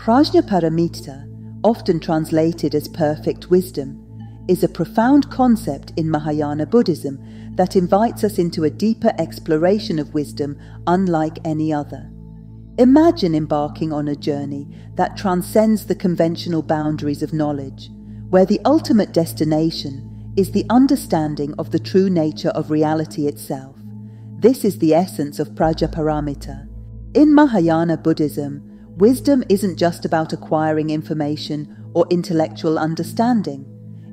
Prajñāpāramitā, often translated as perfect wisdom, is a profound concept in Mahāyāna Buddhism that invites us into a deeper exploration of wisdom unlike any other. Imagine embarking on a journey that transcends the conventional boundaries of knowledge, where the ultimate destination is the understanding of the true nature of reality itself. This is the essence of Prajñāpāramitā. In Mahāyāna Buddhism, wisdom isn't just about acquiring information or intellectual understanding.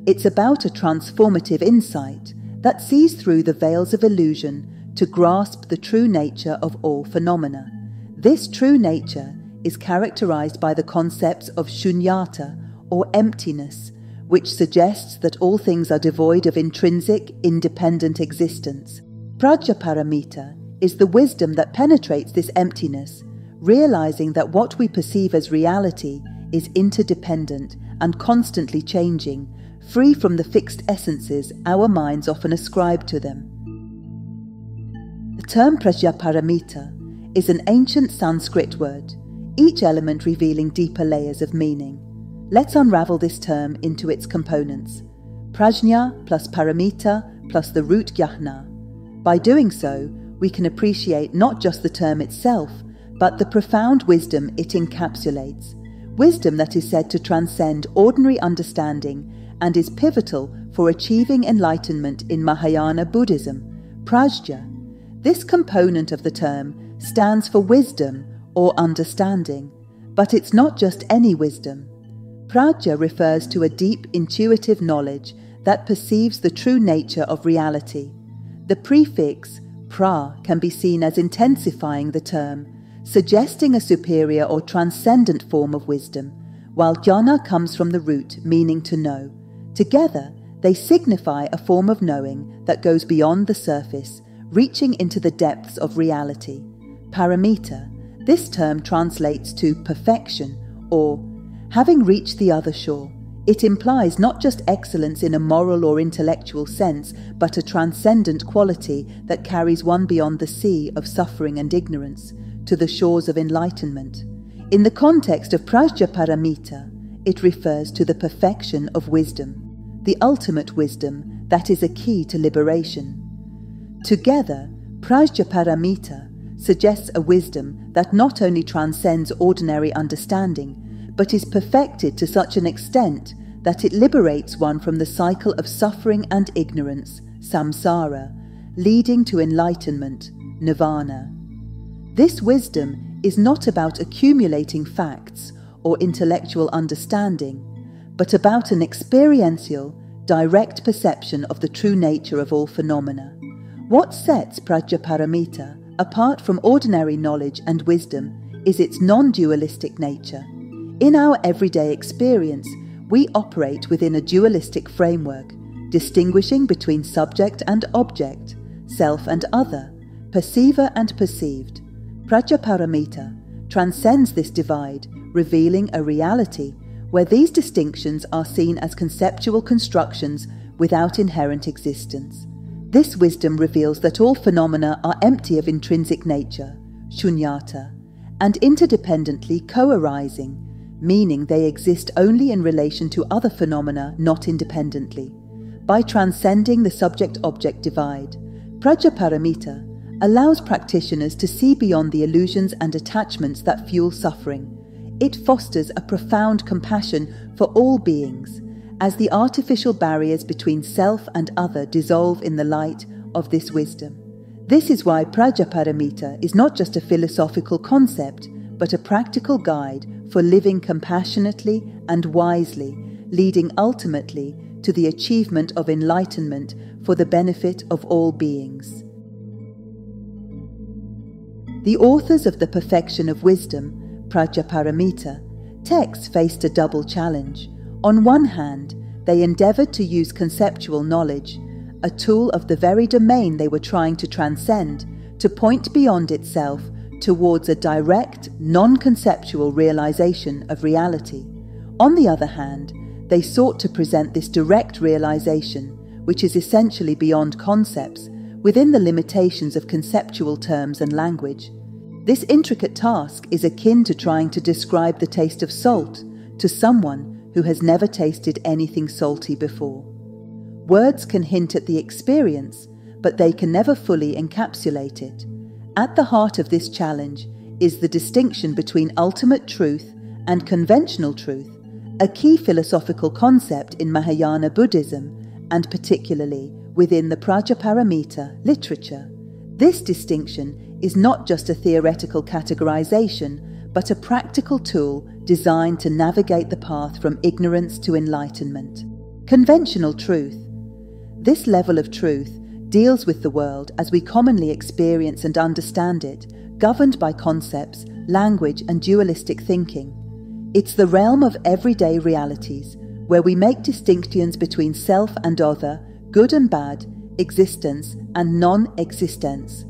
It's about a transformative insight that sees through the veils of illusion to grasp the true nature of all phenomena. This true nature is characterized by the concepts of śūnyatā, or emptiness, which suggests that all things are devoid of intrinsic, independent existence. Prajñāpāramitā is the wisdom that penetrates this emptiness, realizing that what we perceive as reality is interdependent and constantly changing, free from the fixed essences our minds often ascribe to them. The term Prajñāpāramitā is an ancient Sanskrit word, each element revealing deeper layers of meaning. Let's unravel this term into its components. Prajñā plus paramita plus the root jnana. By doing so, we can appreciate not just the term itself, but the profound wisdom it encapsulates. Wisdom that is said to transcend ordinary understanding and is pivotal for achieving enlightenment in Mahāyāna Buddhism. Prajñā. This component of the term stands for wisdom or understanding, but it's not just any wisdom. Prajñā refers to a deep intuitive knowledge that perceives the true nature of reality. The prefix pra can be seen as intensifying the term, suggesting a superior or transcendent form of wisdom, while jnana comes from the root meaning to know. Together, they signify a form of knowing that goes beyond the surface, reaching into the depths of reality. Paramita. This term translates to perfection, or having reached the other shore. It implies not just excellence in a moral or intellectual sense, but a transcendent quality that carries one beyond the sea of suffering and ignorance, to the shores of enlightenment. In the context of Prajñāpāramitā, it refers to the perfection of wisdom, the ultimate wisdom that is a key to liberation. Together, Prajñāpāramitā suggests a wisdom that not only transcends ordinary understanding, but is perfected to such an extent that it liberates one from the cycle of suffering and ignorance, samsara, leading to enlightenment, nirvana. This wisdom is not about accumulating facts or intellectual understanding, but about an experiential, direct perception of the true nature of all phenomena. What sets Prajñāpāramitā apart from ordinary knowledge and wisdom is its non-dualistic nature. In our everyday experience, we operate within a dualistic framework, distinguishing between subject and object, self and other, perceiver and perceived. Prajñāpāramitā transcends this divide, revealing a reality where these distinctions are seen as conceptual constructions without inherent existence. This wisdom reveals that all phenomena are empty of intrinsic nature, śūnyatā, and interdependently co-arising, meaning they exist only in relation to other phenomena, not independently. By transcending the subject-object divide, Prajñāpāramitā allows practitioners to see beyond the illusions and attachments that fuel suffering. It fosters a profound compassion for all beings, as the artificial barriers between self and other dissolve in the light of this wisdom. This is why Prajñāpāramitā is not just a philosophical concept, but a practical guide for living compassionately and wisely, leading ultimately to the achievement of enlightenment for the benefit of all beings. The authors of The Perfection of Wisdom, Prajñāpāramitā, texts faced a double challenge. On one hand, they endeavored to use conceptual knowledge, a tool of the very domain they were trying to transcend, to point beyond itself towards a direct, non-conceptual realization of reality. On the other hand, they sought to present this direct realization, which is essentially beyond concepts, within the limitations of conceptual terms and language. This intricate task is akin to trying to describe the taste of salt to someone who has never tasted anything salty before. Words can hint at the experience, but they can never fully encapsulate it. At the heart of this challenge is the distinction between ultimate truth and conventional truth, a key philosophical concept in Mahāyāna Buddhism, and particularly within the Prajñāpāramitā literature. This distinction is not just a theoretical categorization, but a practical tool designed to navigate the path from ignorance to enlightenment. Conventional truth. This level of truth deals with the world as we commonly experience and understand it, governed by concepts, language, and dualistic thinking. It's the realm of everyday realities, where we make distinctions between self and other, good and bad, existence and non-existence.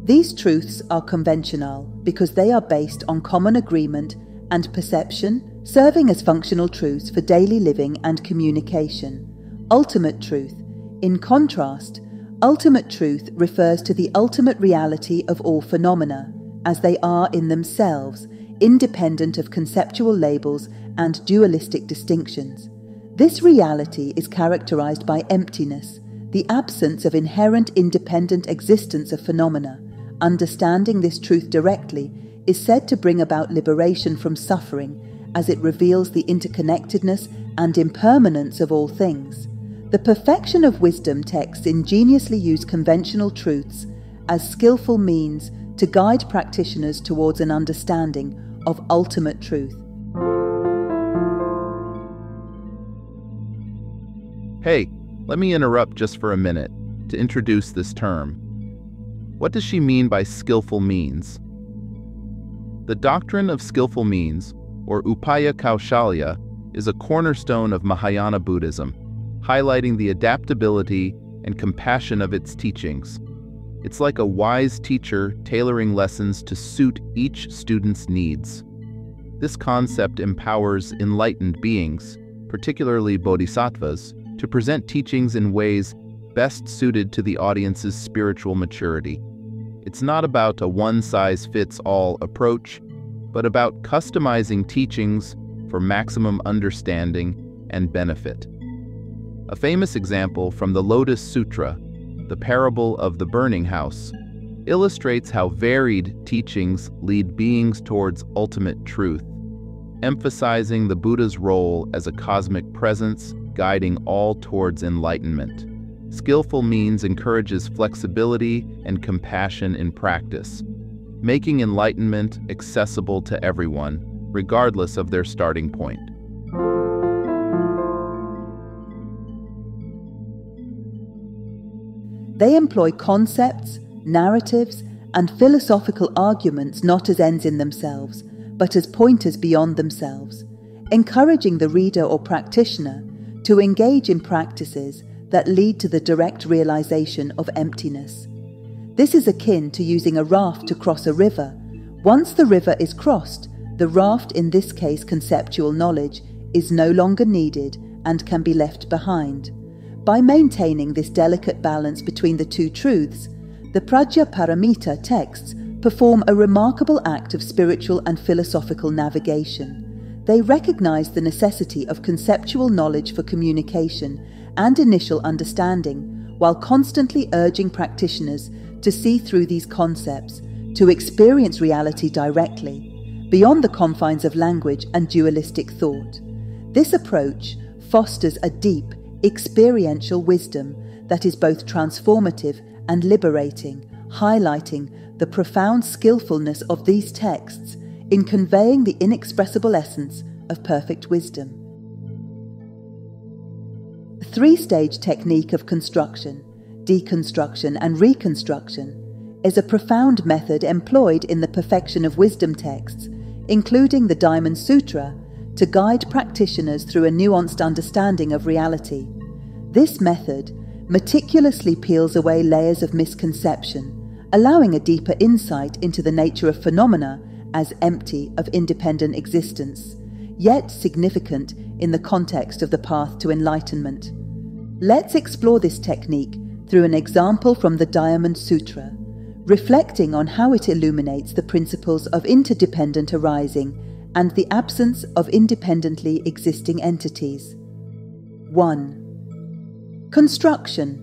These truths are conventional because they are based on common agreement and perception, serving as functional truths for daily living and communication. Ultimate truth. In contrast, ultimate truth refers to the ultimate reality of all phenomena, as they are in themselves, independent of conceptual labels and dualistic distinctions. This reality is characterized by emptiness, the absence of inherent independent existence of phenomena. Understanding this truth directly is said to bring about liberation from suffering, as it reveals the interconnectedness and impermanence of all things. The perfection of wisdom texts ingeniously use conventional truths as skillful means to guide practitioners towards an understanding of ultimate truth. Hey, let me interrupt just for a minute to introduce this term. What does she mean by skillful means? The doctrine of skillful means, or upaya kaushalya, is a cornerstone of Mahayana Buddhism, highlighting the adaptability and compassion of its teachings. It's like a wise teacher tailoring lessons to suit each student's needs. This concept empowers enlightened beings, particularly bodhisattvas, to present teachings in ways best suited to the audience's spiritual maturity. It's not about a one-size-fits-all approach, but about customizing teachings for maximum understanding and benefit. A famous example from the Lotus Sutra, the parable of the burning house, illustrates how varied teachings lead beings towards ultimate truth, emphasizing the Buddha's role as a cosmic presence guiding all towards enlightenment. Skillful means encourages flexibility and compassion in practice, making enlightenment accessible to everyone, regardless of their starting point. They employ concepts, narratives, and philosophical arguments not as ends in themselves, but as pointers beyond themselves, encouraging the reader or practitioner to engage in practices that lead to the direct realization of emptiness. This is akin to using a raft to cross a river. Once the river is crossed, the raft, in this case conceptual knowledge, is no longer needed and can be left behind. By maintaining this delicate balance between the two truths, the Prajñāpāramitā texts perform a remarkable act of spiritual and philosophical navigation. They recognize the necessity of conceptual knowledge for communication and initial understanding, while constantly urging practitioners to see through these concepts, to experience reality directly, beyond the confines of language and dualistic thought. This approach fosters a deep, experiential wisdom that is both transformative and liberating, highlighting the profound skillfulness of these texts in conveying the inexpressible essence of perfect wisdom. The three-stage technique of construction, deconstruction, and reconstruction is a profound method employed in the perfection of wisdom texts, including the Diamond Sutra, to guide practitioners through a nuanced understanding of reality. This method meticulously peels away layers of misconception, allowing a deeper insight into the nature of phenomena as empty of independent existence, yet significant in the context of the path to enlightenment. Let's explore this technique through an example from the Diamond Sutra, reflecting on how it illuminates the principles of interdependent arising and the absence of independently existing entities. 1. Construction.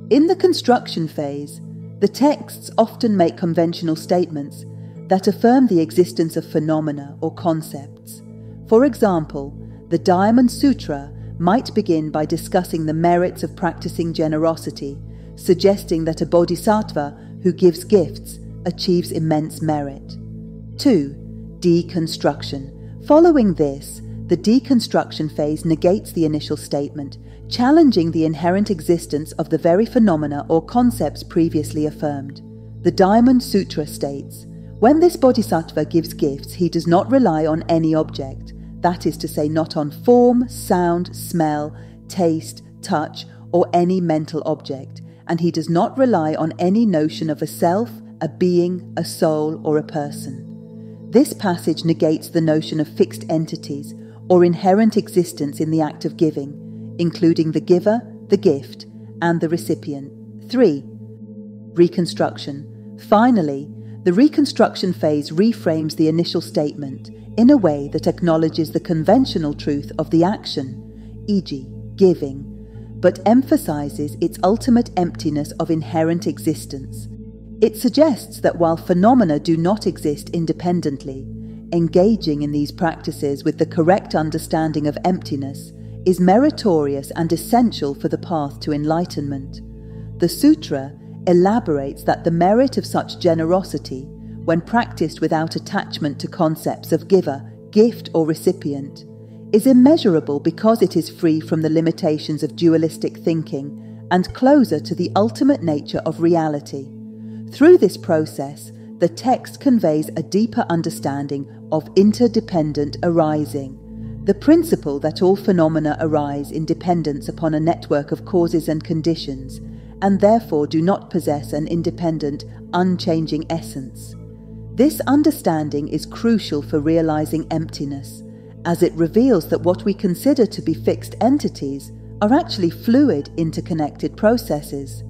In the construction phase, the texts often make conventional statements that affirm the existence of phenomena or concepts. For example, the Diamond Sutra might begin by discussing the merits of practicing generosity, suggesting that a bodhisattva who gives gifts achieves immense merit. 2. Deconstruction. Following this, the deconstruction phase negates the initial statement, challenging the inherent existence of the very phenomena or concepts previously affirmed. The Diamond Sutra states, "When this bodhisattva gives gifts, he does not rely on any object, that is to say, not on form, sound, smell, taste, touch, or any mental object, and he does not rely on any notion of a self, a being, a soul, or a person." This passage negates the notion of fixed entities or inherent existence in the act of giving, including the giver, the gift, and the recipient. 3. Reconstruction. Finally, the reconstruction phase reframes the initial statement in a way that acknowledges the conventional truth of the action, e.g., giving, but emphasizes its ultimate emptiness of inherent existence. It suggests that while phenomena do not exist independently, engaging in these practices with the correct understanding of emptiness is meritorious and essential for the path to enlightenment. The sutra elaborates that the merit of such generosity, when practiced without attachment to concepts of giver, gift, or recipient, is immeasurable because it is free from the limitations of dualistic thinking and closer to the ultimate nature of reality. Through this process, the text conveys a deeper understanding of interdependent arising, the principle that all phenomena arise in dependence upon a network of causes and conditions, and therefore do not possess an independent, unchanging essence. This understanding is crucial for realizing emptiness, as it reveals that what we consider to be fixed entities are actually fluid, interconnected processes.